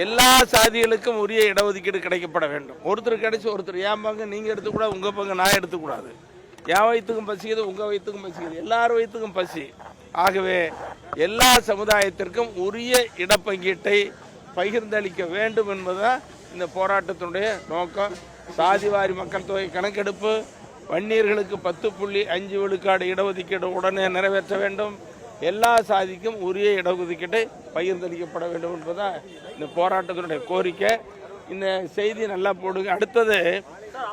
எல்லா சாதிகளுக்கும் உரிய இடஒதுக்கீடு கிடைக்கப்பட வேண்டும். ஒருத்தர் கிடைச்சி ஒருத்தர் என் பங்கு நீங்கள் எடுத்துக்கூடாது, உங்கள் பங்கு நான் எடுத்துக்கூடாது. என் வயிற்றுக்கும் பசிக்குது, உங்கள் வயிற்றுக்கும் பசிக்குது, எல்லார் வயிற்றுக்கும் பசி. ஆகவே எல்லா சமுதாயத்திற்கும் உரிய இடப்பங்கீட்டை பகிர்ந்தளிக்க வேண்டும் என்பதுதான் இந்த போராட்டத்தினுடைய நோக்கம். சாதிவாரி மக்கள் தொகை கணக்கெடுப்பு, வன்னியர்களுக்கு 10.5 விழுக்காடு இடஒதுக்கீடு உடனே நிறைவேற்ற வேண்டும். எல்லா சாதிக்கும் உரிய இடஒதுக்கீட்டை பகிர்ந்தளிக்கப்பட வேண்டும் என்பதுதான் இந்த போராட்டத்தினுடைய கோரிக்கை. இந்த செய்தி நல்லா போடுங்க. அடுத்தது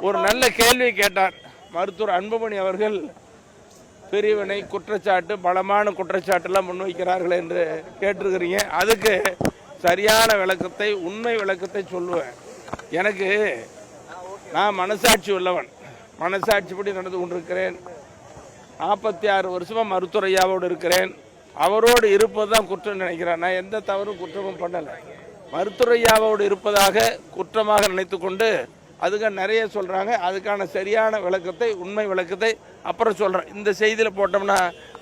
ஒரு நல்ல கேள்வி கேட்டார் மருத்துவர் அன்புமணி அவர்கள். பிரிவினை குற்றச்சாட்டு, பலமான குற்றச்சாட்டுலாம் முன்வைக்கிறார்கள் என்று கேட்டிருக்கிறீங்க. அதுக்கு சரியான விளக்கத்தை, உண்மை விளக்கத்தை சொல்லுவேன். எனக்கு நான் மனசாட்சி உள்ளவன், மனசாட்சிப்படி நடந்து கொண்டிருக்கிறேன். 46 வருஷமாக மருத்துவர் ஐயாவோடு இருக்கிறேன். அவரோடு இருப்பது தான் குற்றம் நினைக்கிறேன். நான் எந்த தவறும் குற்றமும் பண்ணலை. மருத்துவர் ஐயாவோடு இருப்பதாக குற்றமாக நினைத்து கொண்டு அதுக்கு நிறைய சொல்கிறாங்க. அதுக்கான சரியான விளக்கத்தை, உண்மை விளக்கத்தை அப்புறம் சொல்கிறேன். இந்த செய்தியில் போட்டோம்னா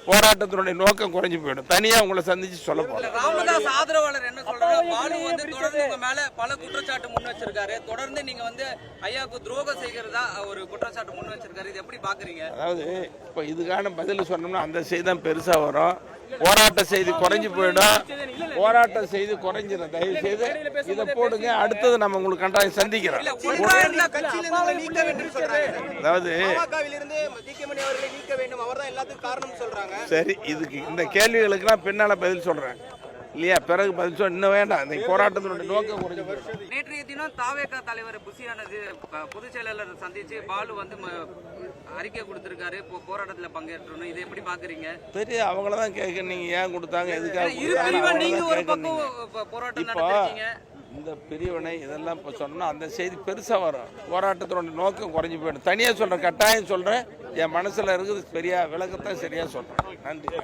போராட்டத்தினுடைய நோக்கம் குறைஞ்சி போயிடும். தனியாக உங்களை சந்திச்சு சொல்ல போகிறேன். ராமதாஸ் ஆதரவாளர் என்ன சொல்றாங்க? பாலு வந்து தொடர்ந்து உங்க மேல பல குற்றச்சாட்டு முன் வச்சிருக்காரு. தொடர்ந்து நீங்க வந்து ஐயாவுக்கு துரோகம் செய்கிறதா ஒரு குற்றச்சாட்டு முன் வச்சிருக்காரு. இது எப்படி பாக்குறீங்க? அதாவது இப்போ இதுக்கான பதில் சொன்னோம்னா அந்த செய்தி தான் பெருசா வரும். போராட்ட செய்தி குறைஞ்சி போயிடும். போராட்ட செய்தி குறைஞ்சிடும். தயவு செய்து இதை போடுங்க. அடுத்தது நம்ம உங்களுக்கு கண்டாயம் சந்திக்கிறோம். அதாவது சரி, இதுக்கு இந்த கேள்விகளுக்கெல்லாம் பின்னால பதில் சொல்றேன் இல்லையா? பிறகு பதில் சொல்ல இன்னும் வேண்டாம். இந்த போராட்டத்தினுடைய நோக்கம் குறைஞ்சு போயிடும். நேற்றைய தினம் தாவேகா தலைவர் புசியானது பொதுச் செயலாளர் சந்திச்சு பாலு வந்து அறிக்கை கொடுத்திருக்காரு, போராட்டத்தில் பங்கேற்றணும். இதை எப்படி பாக்குறீங்க? பெரிய அவங்கள தான் கேட்க, நீங்க ஏன் கொடுத்தாங்க, எதுக்காக போராட்டம் நடத்திருக்கீங்க? இந்த பிரிவினை இதெல்லாம் இப்போ சொன்னோம்னா அந்த செய்தி பெருசாக வரும். போராட்டத்தோட நோக்கம் குறைஞ்சி போயிடும். தனியாக சொல்கிறேன், கட்டாயம் சொல்கிறேன். என் மனசில் இருக்குது பெரிய விளக்கத்தான் சரியாக சொல்கிறேன். நன்றி.